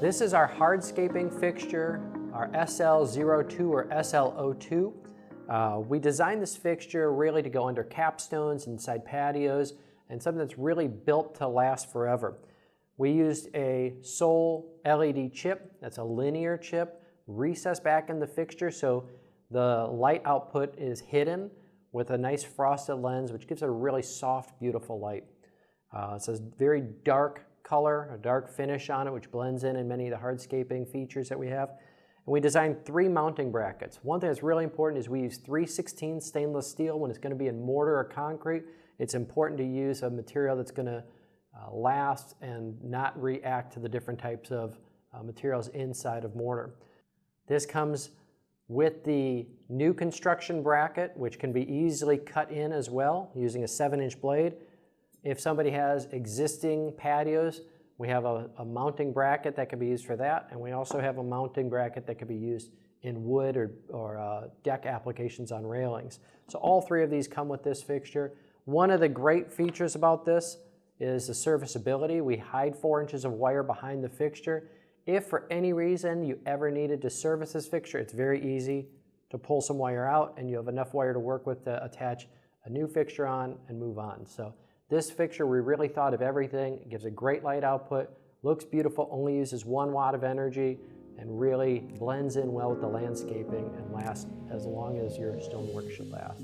This is our hardscaping fixture, our SL02 or SL02. We designed this fixture really to go under capstones, inside patios, and something that's really built to last forever. We used a sole LED chip, that's a linear chip, recessed back in the fixture so the light output is hidden with a nice frosted lens, which gives it a really soft, beautiful light. It's a very dark color, a dark finish on it, which blends in many of the hardscaping features that we have. And we designed 3 mounting brackets. One thing that's really important is we use 3/16 stainless steel when it's going to be in mortar or concrete. It's important to use a material that's going to last and not react to the different types of materials inside of mortar. This comes with the new construction bracket, which can be easily cut in as well using a 7-inch blade. If somebody has existing patios, we have a mounting bracket that can be used for that, and we also have a mounting bracket that can be used in wood or deck applications on railings. So all 3 of these come with this fixture. One of the great features about this is the serviceability. We hide 4 inches of wire behind the fixture. If for any reason you ever needed to service this fixture, it's very easy to pull some wire out and you have enough wire to work with to attach a new fixture on and move on. So this fixture, we really thought of everything. It gives a great light output, looks beautiful, only uses 1 watt of energy, and really blends in well with the landscaping and lasts as long as your stonework should last.